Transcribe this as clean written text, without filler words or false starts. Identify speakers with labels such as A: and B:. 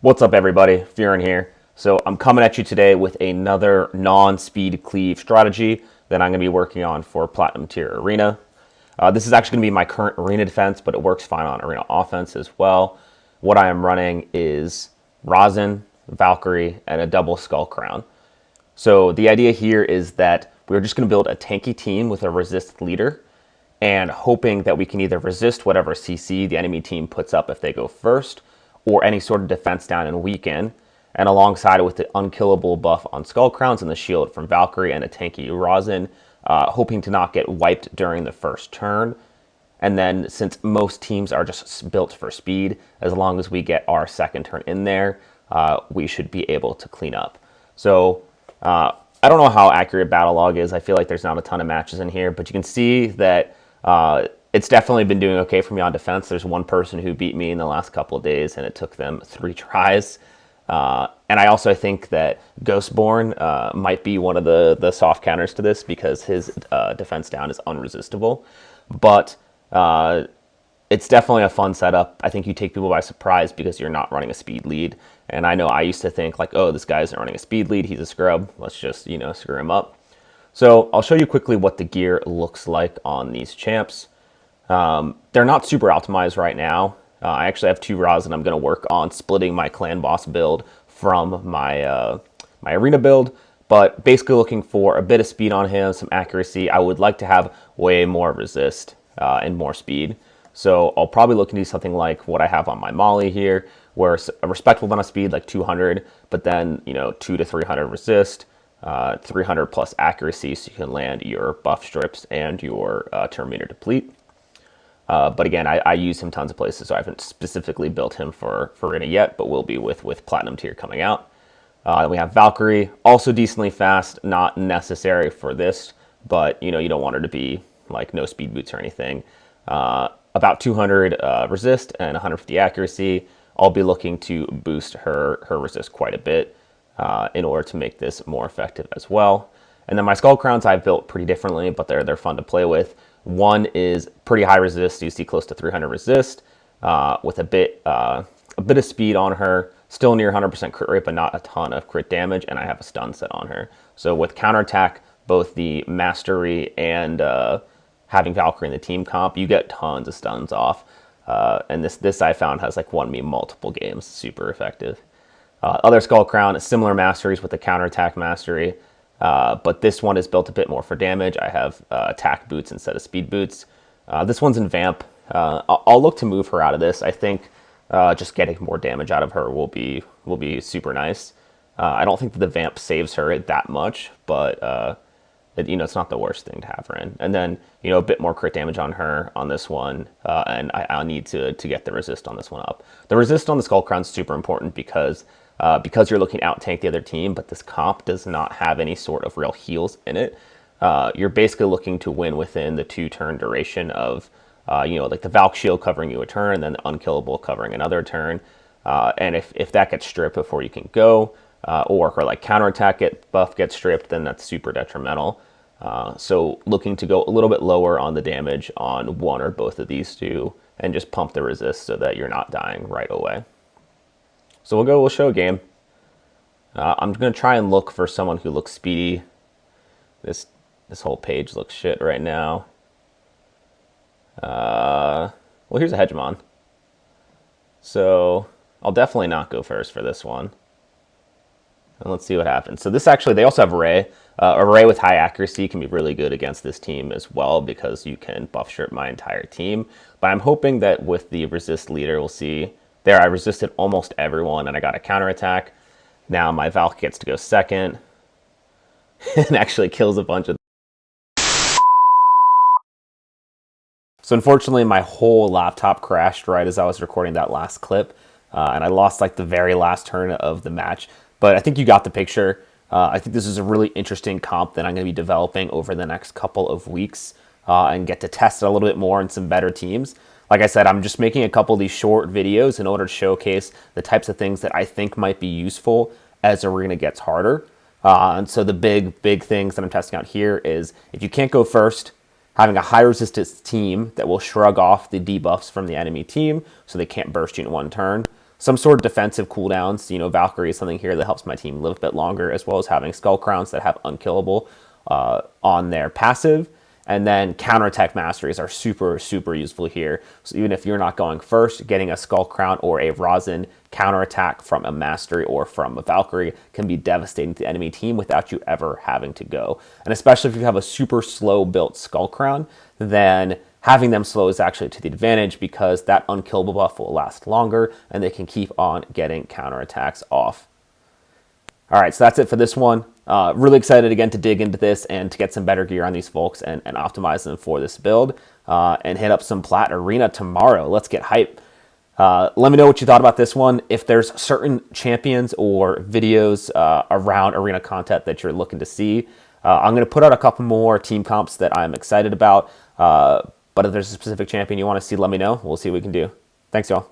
A: What's up, everybody? Furin here. So I'm coming at you today with another non-speed cleave strategy that I'm going to be working on for Platinum Tier Arena. This is actually going to be my current arena defense, but it works fine on arena offense as well. What I am running is Rhazin, Valkyrie, and a double Skullcrown. So the idea here is that we're just going to build a tanky team with a resist leader and hoping that we can either resist whatever CC the enemy team puts up if they go first, or any sort of defense down and weaken, and alongside it with the unkillable buff on Skullcrowns and the shield from Valkyrie and a tanky Rhazin, hoping to not get wiped during the first turn. And then since most teams are just built for speed, as long as we get our second turn in there, we should be able to clean up. So I don't know how accurate Battle Log is. I feel like there's not a ton of matches in here, but you can see that it's definitely been doing okay for me on defense. There's one person who beat me in the last couple of days, and it took them 3 tries. And I also think that Ghostborn might be one of the soft counters to this because his defense down is unresistible. But it's definitely a fun setup. I think you take people by surprise because you're not running a speed lead. And I know I used to think like, oh, this guy isn't running a speed lead. He's a scrub. Let's just, screw him up. So I'll show you quickly what the gear looks like on these champs. They're not super optimized right now. I actually have 2 Rhazin, and I'm going to work on splitting my clan boss build from my my arena build. But basically looking for a bit of speed on him, some accuracy. I would like to have way more resist and more speed. So I'll probably look into something like what I have on my Molly here, where a respectable amount of speed, like 200, but then 200 to 300 resist, 300 plus accuracy, so you can land your buff strips and your turn meter deplete. But again, I use him tons of places, so I haven't specifically built him for arena yet, but will be with Platinum Tier coming out. We have Valkyrie, also decently fast, not necessary for this, but you don't want her to be like no speed boots or anything. About 200 resist and 150 accuracy. I'll be looking to boost her resist quite a bit in order to make this more effective as well. And then my Skullcrowns I've built pretty differently, but they're fun to play with. One is pretty high resist, you see close to 300 resist, with a bit of speed on her, still near 100% crit rate, but not a ton of crit damage, and I have a stun set on her. So with counterattack, both the mastery and having Valkyrie in the team comp, you get tons of stuns off. And this I found has like won me multiple games, super effective. Other Skullcrown, similar masteries with the counterattack mastery, but this one is built a bit more for damage. I have attack boots instead of speed boots. This one's in Vamp. I'll look to move her out of this. I think just getting more damage out of her will be super nice. I don't think that the Vamp saves her that much, but it's not the worst thing to have her in. And then a bit more crit damage on her on this one, and I'll need to get the resist on this one up. The resist on the Skullcrown is super important because you're looking to out-tank the other team, but this comp does not have any sort of real heals in it. You're basically looking to win within the 2-turn duration of, like the Valk shield covering you a turn, and then the unkillable covering another turn. And if that gets stripped before you can go, or her like counterattack buff gets stripped, then that's super detrimental. So looking to go a little bit lower on the damage on one or both of these two, and just pump the resist so that you're not dying right away. So we'll show a game. I'm going to try and look for someone who looks speedy. This whole page looks shit right now. Well, here's a Hegemon. So I'll definitely not go first for this one. And let's see what happens. So this actually, they also have Ray. A Ray with high accuracy can be really good against this team as well because you can buff strip my entire team. But I'm hoping that with the resist leader, we'll see. There, I resisted almost everyone, and I got a counterattack. Now my Valk gets to go second, and actually kills a bunch of. So unfortunately, my whole laptop crashed right as I was recording that last clip, and I lost like the very last turn of the match. But I think you got the picture. I think this is a really interesting comp that I'm going to be developing over the next couple of weeks and get to test it a little bit more in some better teams. Like I said, I'm just making a couple of these short videos in order to showcase the types of things that I think might be useful as arena gets harder. And so the big things that I'm testing out here is if you can't go first, having a high resistance team that will shrug off the debuffs from the enemy team so they can't burst you in one turn. some sort of defensive cooldowns. Valkyrie is something here that helps my team live a bit longer, as well as having Skullcrowns that have unkillable on their passive. And then counterattack masteries are super, super useful here. So even if you're not going first, getting a Skullcrown or a Rhazin counterattack from a mastery or from a Valkyrie can be devastating to the enemy team without you ever having to go. And especially if you have a super slow built Skullcrown, then having them slow is actually to the advantage, because that unkillable buff will last longer and they can keep on getting counterattacks off. All right, so that's it for this one. Really excited again to dig into this and to get some better gear on these folks and optimize them for this build, and hit up some Plat Arena tomorrow. Let's get hype. Let me know what you thought about this one. If there's certain champions or videos around arena content that you're looking to see, I'm going to put out a couple more team comps that I'm excited about. But if there's a specific champion you want to see, let me know. We'll see what we can do. Thanks, y'all.